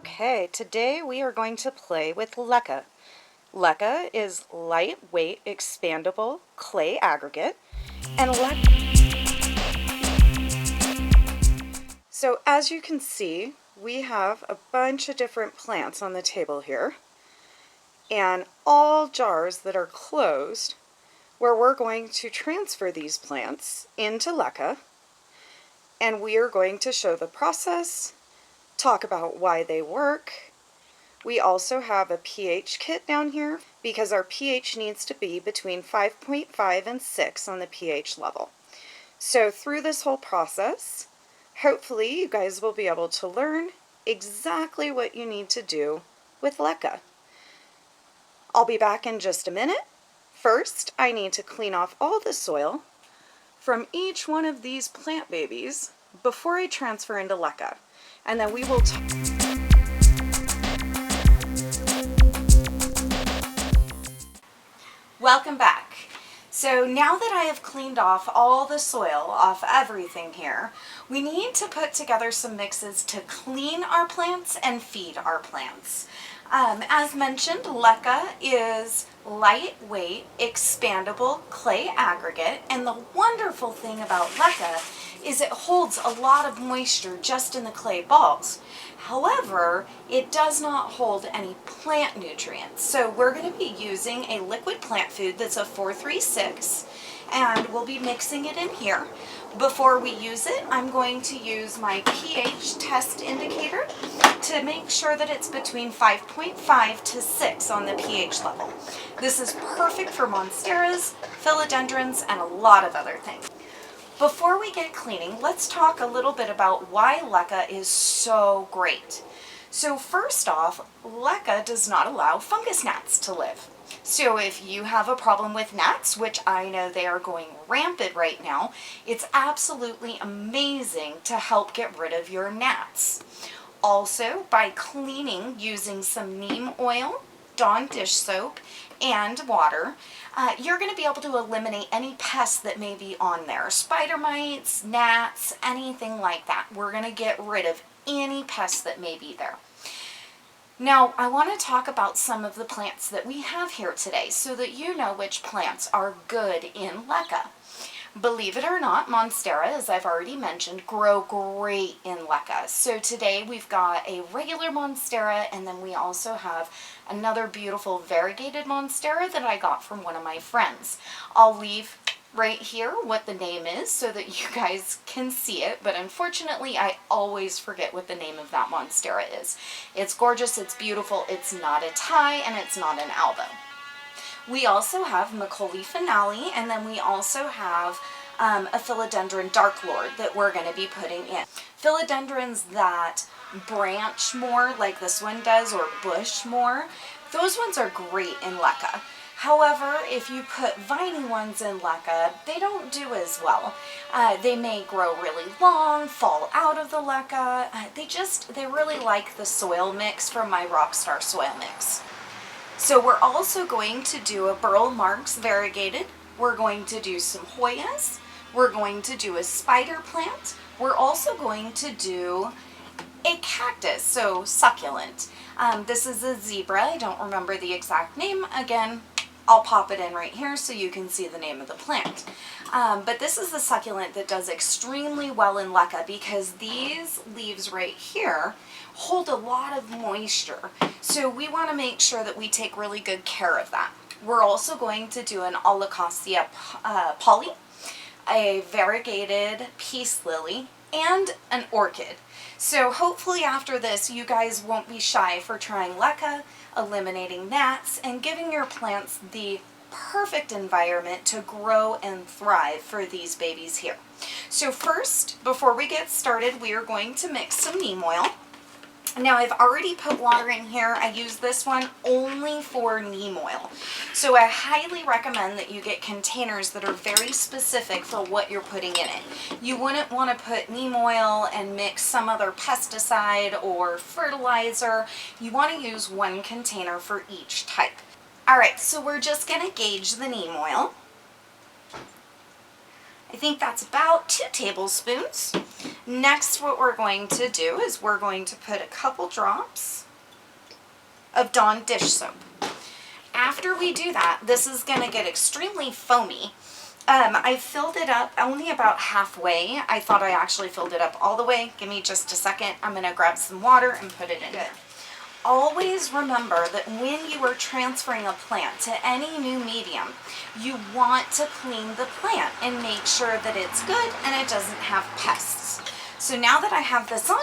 Okay, today we are going to play with LECA. LECA is lightweight expandable clay aggregate, and so as you can see, we have a bunch of different plants on the table here, and all jars that are closed, where we're going to transfer these plants into LECA, and we are going to show the process, talk about why they work. We also have a pH kit down here because our pH needs to be between 5.5 and 6 on the pH level. So through this whole process, hopefully you guys will be able to learn exactly what you need to do with LECA. I'll be back in just a minute. First, I need to clean off all the soil from each one of these plant babies before I transfer into LECA. And then we will Welcome back. So now that I have cleaned off all the soil off everything here, we need to put together some mixes to clean our plants and feed our plants. As mentioned, LECA is lightweight, expandable clay aggregate, and the wonderful thing about LECA is it holds a lot of moisture just in the clay balls. However, it does not hold any plant nutrients. So we're going to be using a liquid plant food that's a 436, and we'll be mixing it in here. Before we use it, I'm going to use my pH test indicator to make sure that it's between 5.5 to 6 on the pH level. This is perfect for monsteras, philodendrons, and a lot of other things. Before we get cleaning, let's talk a little bit about why LECA is so great. So first off, LECA does not allow fungus gnats to live. So if you have a problem with gnats, which I know they are going rampant right now, it's absolutely amazing to help get rid of your gnats. Also, by cleaning using some neem oil, Dawn dish soap, and water, you're going to be able to eliminate any pests that may be on there. Spider mites, gnats, anything like that. We're going to get rid of any pests that may be there. Now, I want to talk about some of the plants that we have here today so that you know which plants are good in LECA. Believe it or not, monstera, as I've already mentioned, grow great in LECA. So today we've got a regular monstera, and then we also have another beautiful variegated monstera that I got from one of my friends. I'll leave right here what the name is so that you guys can see it, but unfortunately I always forget what the name of that monstera is. It's gorgeous, it's beautiful, it's not a Thai, and it's not an Albo. We also have Macaulay finale, and then we also have a philodendron dark lord that we're going to be putting in. Philodendrons that branch more like this one does, or bush more, those ones are great in LECA. However, if you put viney ones in LECA, they don't do as well. They may grow really long, fall out of the LECA. They really like the soil mix from my Rockstar soil mix. So we're also going to do a Burl Marks variegated. We're going to do some Hoyas. We're going to do a spider plant. We're also going to do a cactus, so succulent. This is a zebra. I don't remember the exact name. Again, I'll pop it in right here so you can see the name of the plant. But this is the succulent that does extremely well in LECA because these leaves right here hold a lot of moisture. So we want to make sure that we take really good care of that. We're also going to do an Alocasia poly, a variegated peace lily, and an orchid. So hopefully after this you guys won't be shy for trying LECA, eliminating gnats, and giving your plants the perfect environment to grow and thrive for these babies here. So first, before we get started, we are going to mix some neem oil. Now I've already put water in here. I use this one only for neem oil. So I highly recommend that you get containers that are very specific for what you're putting in it. You wouldn't want to put neem oil and mix some other pesticide or fertilizer. You want to use one container for each type. Alright, so we're just going to gauge the neem oil. I think that's about 2 tablespoons. Next, what we're going to do is we're going to put a couple drops of Dawn dish soap. After we do that, this is going to get extremely foamy. I filled it up only about halfway. I thought I actually filled it up all the way. Give me just a second. I'm going to grab some water and put it in there. Always remember that when you are transferring a plant to any new medium, you want to clean the plant and make sure that it's good and it doesn't have pests. So now that I have this on,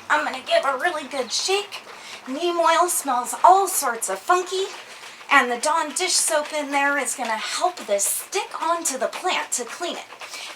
I'm going to give a really good shake. Neem oil smells all sorts of funky, and the Dawn dish soap in there is going to help this stick onto the plant to clean it.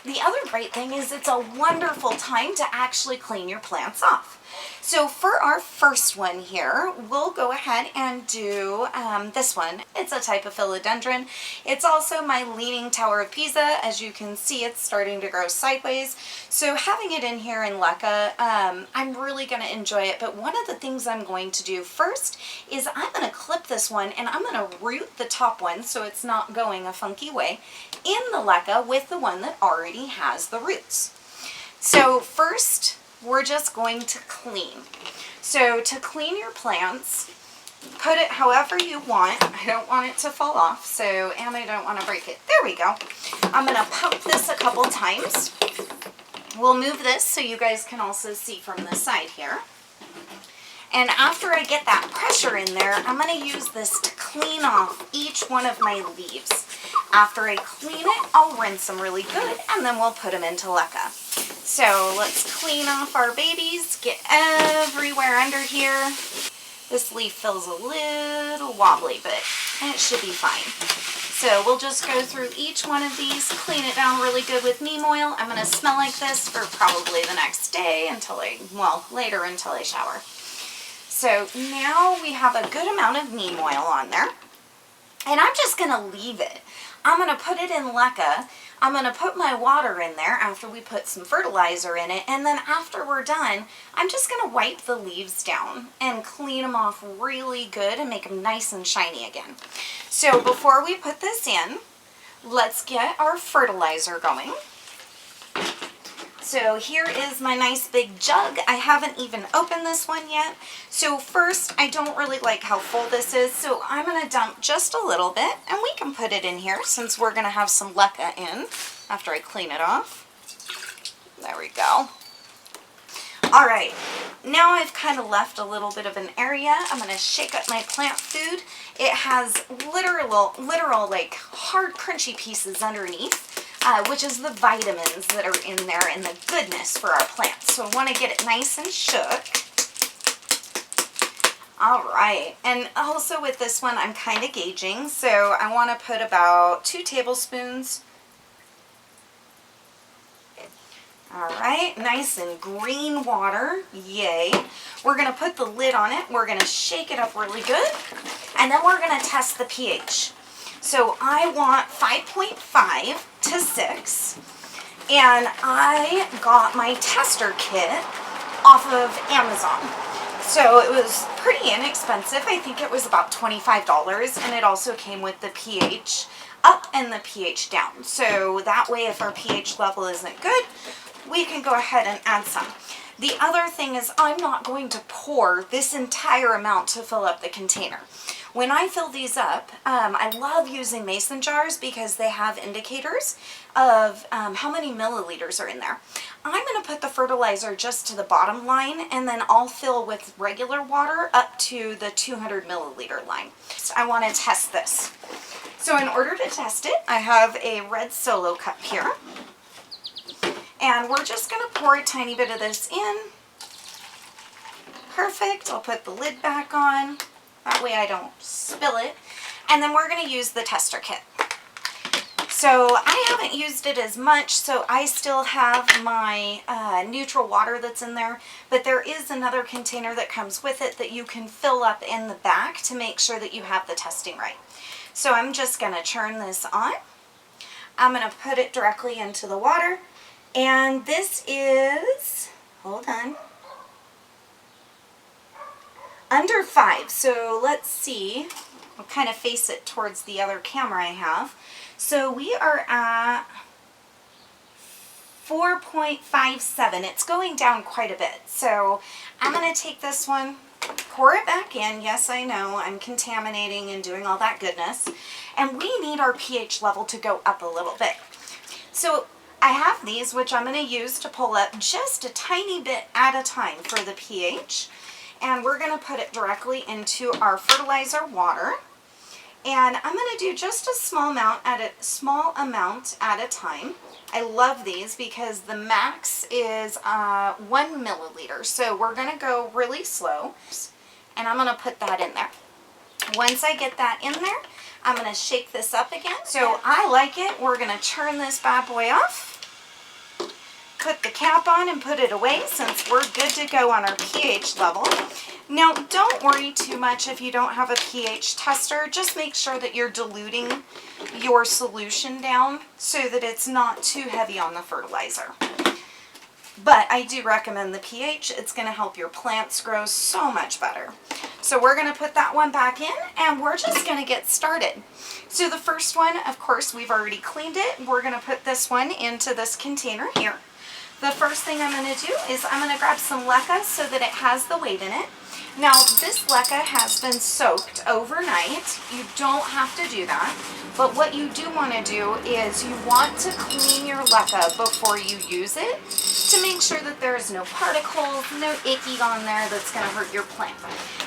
The other great thing is it's a wonderful time to actually clean your plants off. So for our first one here, we'll go ahead and do this one. It's a type of philodendron. It's also my leaning tower of Pisa. As you can see, it's starting to grow sideways. So having it in here in LECA, I'm really going to enjoy it. But one of the things I'm going to do first is I'm going to clip this one and I'm going to root the top one so it's not going a funky way in the LECA with the one that already has the roots. So first, we're just going to clean. So to clean your plants, put it however you want. I don't want it to fall off, and I don't want to break it. There we go. I'm going to pump this a couple times. We'll move this so you guys can also see from the side here. And after I get that pressure in there, I'm going to use this to clean off each one of my leaves. After I clean it, I'll rinse them really good, and then we'll put them into LECA. So let's clean off our babies, get everywhere under here. This leaf feels a little wobbly, but it should be fine. So we'll just go through each one of these, clean it down really good with neem oil. I'm going to smell like this for probably the next day later until I shower. So now we have a good amount of neem oil on there, and I'm just going to leave it. I'm going to put it in LECA. I'm going to put my water in there after we put some fertilizer in it, and then after we're done, I'm just going to wipe the leaves down and clean them off really good and make them nice and shiny again. So before we put this in, let's get our fertilizer going. So here is my nice big jug. I haven't even opened this one yet. So first, I don't really like how full this is, so I'm going to dump just a little bit, and we can put it in here since we're going to have some LECA in after I clean it off. There we go. All right, now I've kind of left a little bit of an area. I'm going to shake up my plant food. It has literal like hard crunchy pieces underneath. Which is the vitamins that are in there and the goodness for our plants. So I want to get it nice and shook. All right, and also with this one, I'm kind of gauging. So I want to put about 2 tablespoons. All right, nice and green water, yay. We're going to put the lid on it. We're going to shake it up really good, and then we're going to test the pH. So I want 5.5 to 6, and I got my tester kit off of Amazon. So it was pretty inexpensive. I think it was about $25, and it also came with the pH up and the pH down. So that way, if our pH level isn't good, we can go ahead and add some. The other thing is I'm not going to pour this entire amount to fill up the container. When I fill these up, I love using mason jars because they have indicators of how many milliliters are in there. I'm going to put the fertilizer just to the bottom line, and then I'll fill with regular water up to the 200 milliliter line. So I want to test this. So in order to test it, I have a red Solo cup here. And we're just going to pour a tiny bit of this in. Perfect. I'll put the lid back on. That way I don't spill it. And then we're going to use the tester kit. So I haven't used it as much, so I still have my neutral water that's in there. But there is another container that comes with it that you can fill up in the back to make sure that you have the testing right. So I'm just going to turn this on. I'm going to put it directly into the water. And this is, hold on, under 5. So let's see, I'll kind of face it towards the other camera I have. So we are at 4.57. It's going down quite a bit. So I'm going to take this one, pour it back in. Yes, I know, I'm contaminating and doing all that goodness. And we need our pH level to go up a little bit. So I have these, which I'm going to use to pull up just a tiny bit at a time for the pH. And we're going to put it directly into our fertilizer water. And I'm going to do just a small amount at a time. I love these because the max is 1 milliliter. So we're going to go really slow. And I'm going to put that in there. Once I get that in there, I'm going to shake this up again. So I like it. We're going to turn this bad boy off. Put the cap on and put it away since we're good to go on our pH level. Now, don't worry too much if you don't have a pH tester. Just make sure that you're diluting your solution down so that it's not too heavy on the fertilizer. But I do recommend the pH. It's going to help your plants grow so much better. So we're going to put that one back in and we're just going to get started. So the first one, of course, we've already cleaned it. We're going to put this one into this container here. The first thing I'm going to do is I'm going to grab some LECA so that it has the weight in it. Now, this LECA has been soaked overnight. You don't have to do that. But what you do want to do is you want to clean your LECA before you use it to make sure that there's no particles, no icky on there that's going to hurt your plant.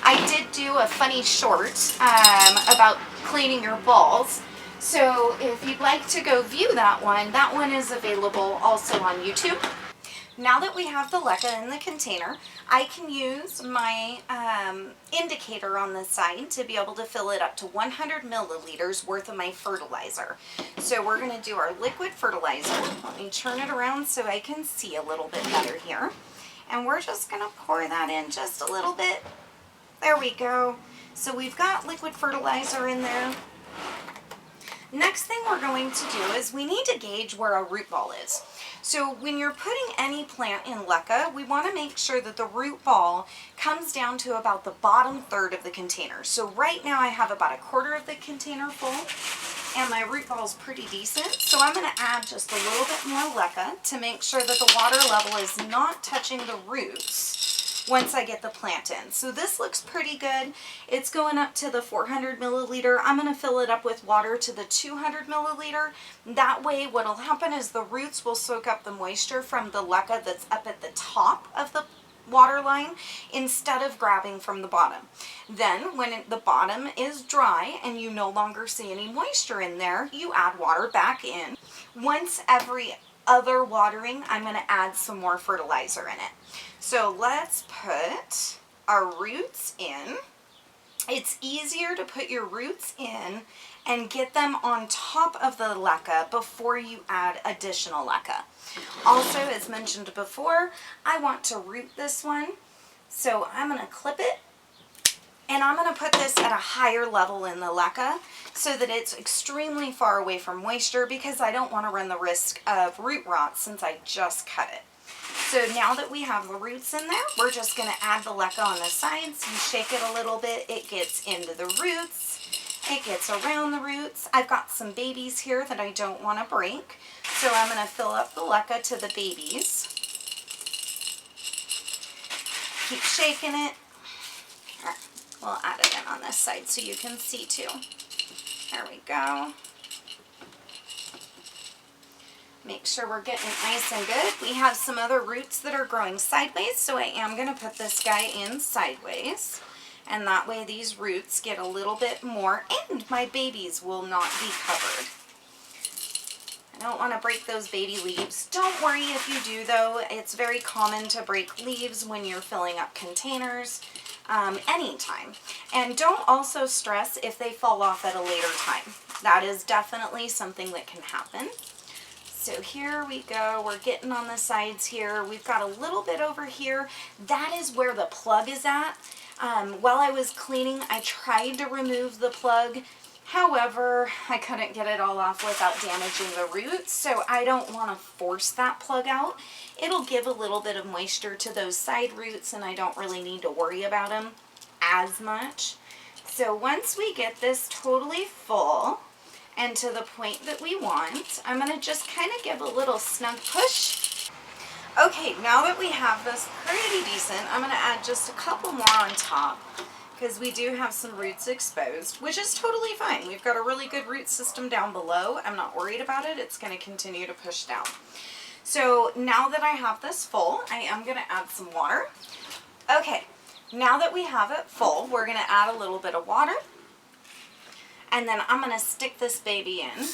I did do a funny short about cleaning your balls. So if you'd like to go view that one is available also on YouTube. Now that we have the LECA in the container, I can use my indicator on the side to be able to fill it up to 100 milliliters worth of my fertilizer. So we're going to do our liquid fertilizer. Let me turn it around so I can see a little bit better here. And we're just going to pour that in just a little bit. There we go. So we've got liquid fertilizer in there. Next thing we're going to do is we need to gauge where our root ball is. So when you're putting any plant in LECA, we want to make sure that the root ball comes down to about the bottom third of the container. So right now I have about a quarter of the container full and my root ball is pretty decent. So I'm going to add just a little bit more LECA to make sure that the water level is not touching the roots once I get the plant in. So this looks pretty good. It's going up to the 400 milliliter. I'm going to fill it up with water to the 200 milliliter. That way what'll happen is the roots will soak up the moisture from the LECA that's up at the top of the water line instead of grabbing from the bottom. Then when the bottom is dry and you no longer see any moisture in there, you add water back in. Once every other watering, I'm going to add some more fertilizer in it. So let's put our roots in. It's easier to put your roots in and get them on top of the LECA before you add additional LECA. Also, as mentioned before, I want to root this one. So I'm going to clip it and I'm going to put this at a higher level in the LECA so that it's extremely far away from moisture because I don't want to run the risk of root rot since I just cut it. So now that we have the roots in there, we're just going to add the LECA on the sides. You shake it a little bit, it gets into the roots, it gets around the roots. I've got some babies here that I don't want to break, so I'm going to fill up the LECA to the babies. Keep shaking it. We'll add it in on this side so you can see too. There we go. Make sure we're getting it nice and good. We have some other roots that are growing sideways, so I am going to put this guy in sideways. And that way these roots get a little bit more and my babies will not be covered. I don't want to break those baby leaves. Don't worry if you do though. It's very common to break leaves when you're filling up containers anytime. And don't also stress if they fall off at a later time. That is definitely something that can happen. So here we go, we're getting on the sides here. We've got a little bit over here. That is where the plug is at. While I was cleaning, I tried to remove the plug. However, I couldn't get it all off without damaging the roots, so I don't want to force that plug out. It'll give a little bit of moisture to those side roots, and I don't really need to worry about them as much. So once we get this totally full, and to the point that we want. I'm going to just kind of give a little snug push. Okay, now that we have this pretty decent, I'm going to add just a couple more on top because we do have some roots exposed, which is totally fine. We've got a really good root system down below. I'm not worried about it. It's going to continue to push down. So now that I have this full, I am going to add some water. Okay, now that we have it full, we're going to add a little bit of water. And then I'm going to stick this baby in.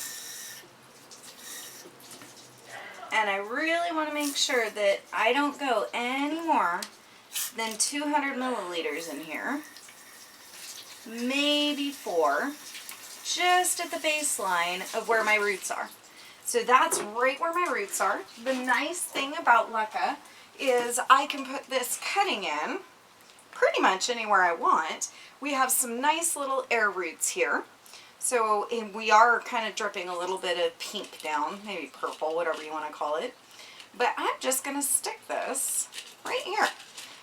And I really want to make sure that I don't go any more than 200 milliliters in here. Maybe 4. Just at the baseline of where my roots are. So that's right where my roots are. The nice thing about LECA is I can put this cutting in pretty much anywhere I want. We have some nice little air roots here. So we are kind of dripping a little bit of pink down, maybe purple, whatever you want to call it. But I'm just going to stick this right here.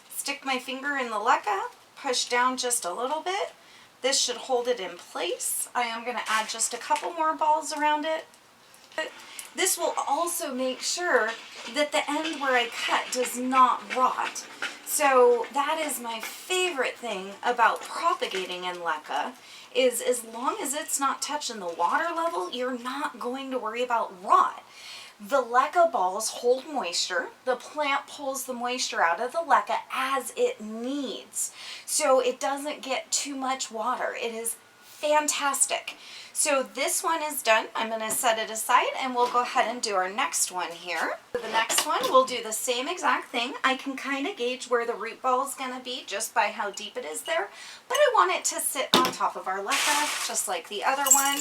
Stick my finger in the LECA, push down just a little bit. This should hold it in place. I am going to add just a couple more balls around it. This will also make sure that the end where I cut does not rot. So that is my favorite thing about propagating in LECA, is as long as it's not touching the water level, you're not going to worry about rot. The LECA balls hold moisture. The plant pulls the moisture out of the LECA as it needs. So it doesn't get too much water. It is fantastic. So this one is done. I'm going to set it aside and we'll go ahead and do our next one here. For the next one, we'll do the same exact thing. I can kind of gauge where the root ball is going to be just by how deep it is there, but I want it to sit on top of our LECA just like the other one.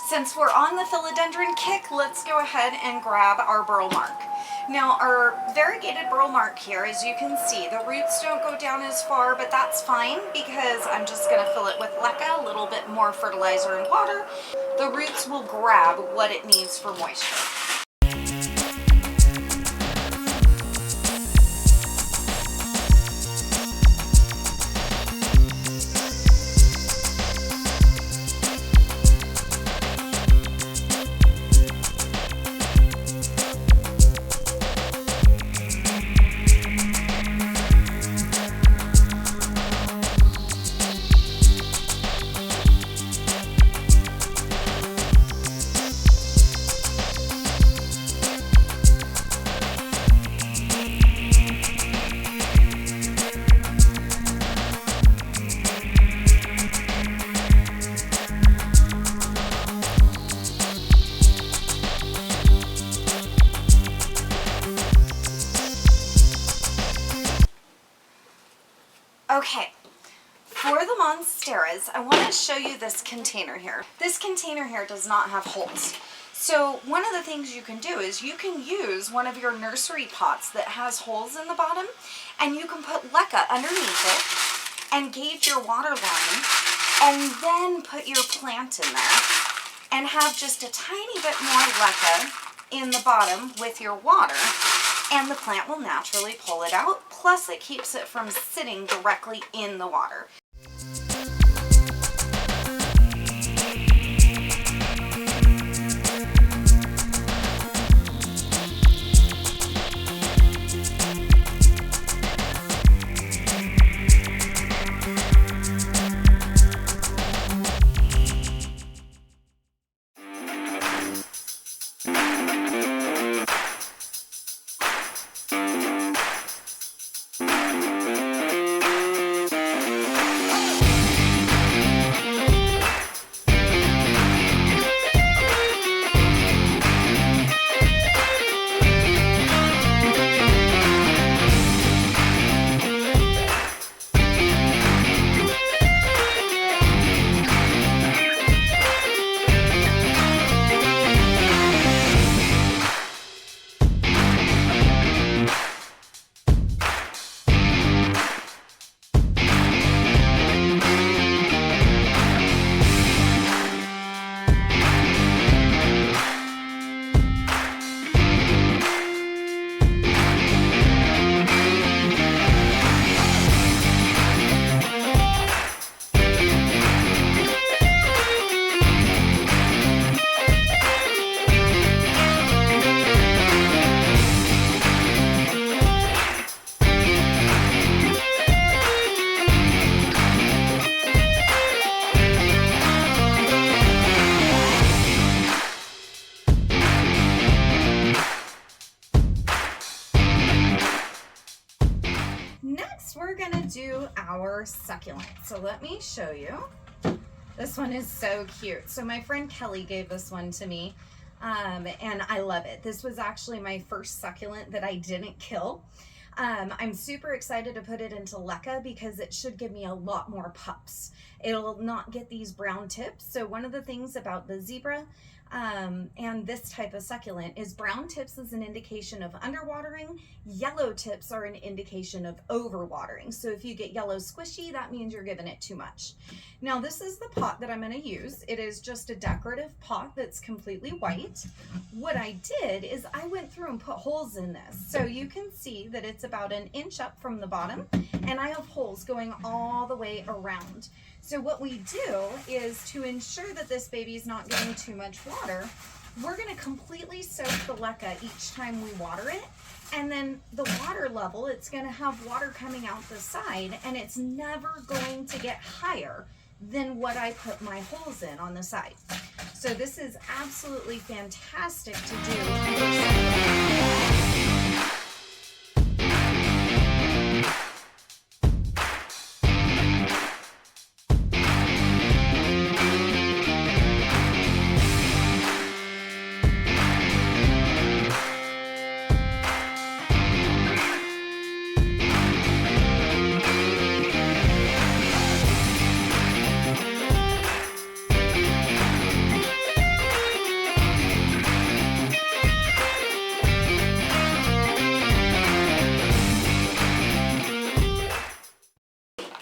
Since we're on the philodendron kick, let's go ahead and grab our burl mark. Now our variegated burl mark here, as you can see, the roots don't go down as far, but that's fine because I'm just going to fill it with LECA, a little bit more fertilizer and water. The roots will grab what it needs for moisture. Okay, for the monsteras, I want to show you this container here. This container here does not have holes. So one of the things you can do is you can use one of your nursery pots that has holes in the bottom, and you can put LECA underneath it and gauge your water line, and then put your plant in there and have just a tiny bit more LECA in the bottom with your water, and the plant will naturally pull it out, plus it keeps it from sitting directly in the water. our succulent. So let me show you. This one is so cute. So my friend Kelly gave this one to me, and I love it. This was actually my first succulent that I didn't kill. I'm super excited to put it into LECA because it should give me a lot more pups. It'll not get these brown tips. So one of the things about the zebra and this type of succulent is brown tips is an indication of underwatering. Yellow tips are an indication of overwatering. So if you get yellow squishy, that means you're giving it too much. Now this is the pot that I'm going to use. It is just a decorative pot that's completely white. What I did is I went through and put holes in this. So you can see that it's about 1 inch up from the bottom, and I have holes going all the way around. So what we do is, to ensure that this baby's not getting too much water, we're going to completely soak the LECA each time we water it. And then the water level, it's going to have water coming out the side, and it's never going to get higher than what I put my holes in on the side. So this is absolutely fantastic to do.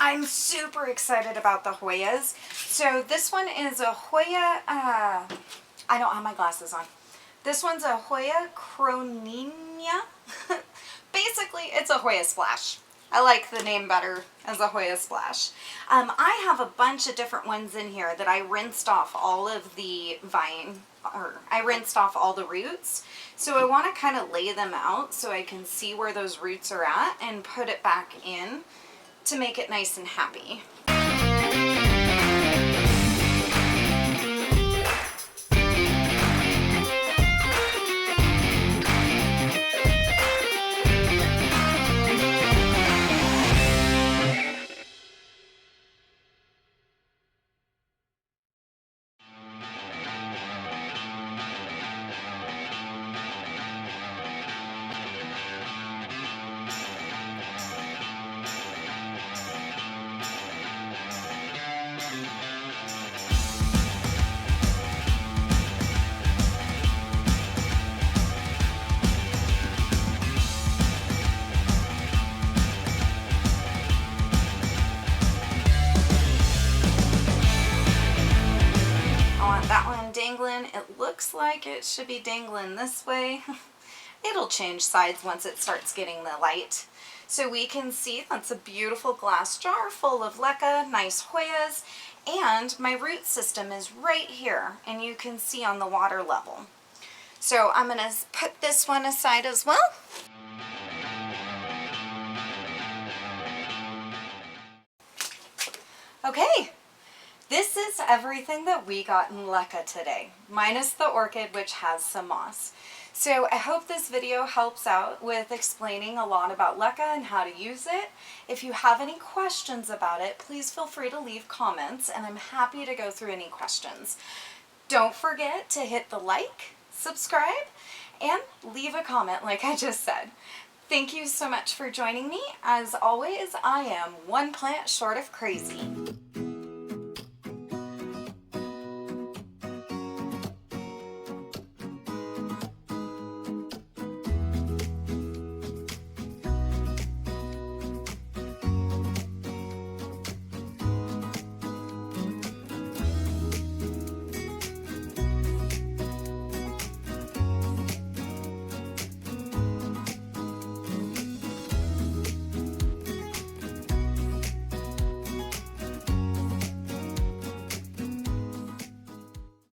I'm super excited about the Hoyas. So this one is a Hoya, I don't have my glasses on. This one's a Hoya Croninia. Basically, it's a Hoya Splash. I like the name better as a Hoya Splash. I have a bunch of different ones in here that I rinsed off all of the I rinsed off all the roots. So I want to kind of lay them out so I can see where those roots are at and put it back in to make it nice and happy. Dangling. It looks like it should be dangling this way. It'll change sides once it starts getting the light. So we can see that's a beautiful glass jar full of LECA, nice Hoyas, and my root system is right here, and you can see on the water level. So I'm going to put this one aside as well. Okay. This is everything that we got in LECA today, minus the orchid, which has some moss. So I hope this video helps out with explaining a lot about LECA and how to use it. If you have any questions about it, please feel free to leave comments, and I'm happy to go through any questions. Don't forget to hit the like, subscribe, and leave a comment like I just said. Thank you so much for joining me. As always, I am one plant short of crazy.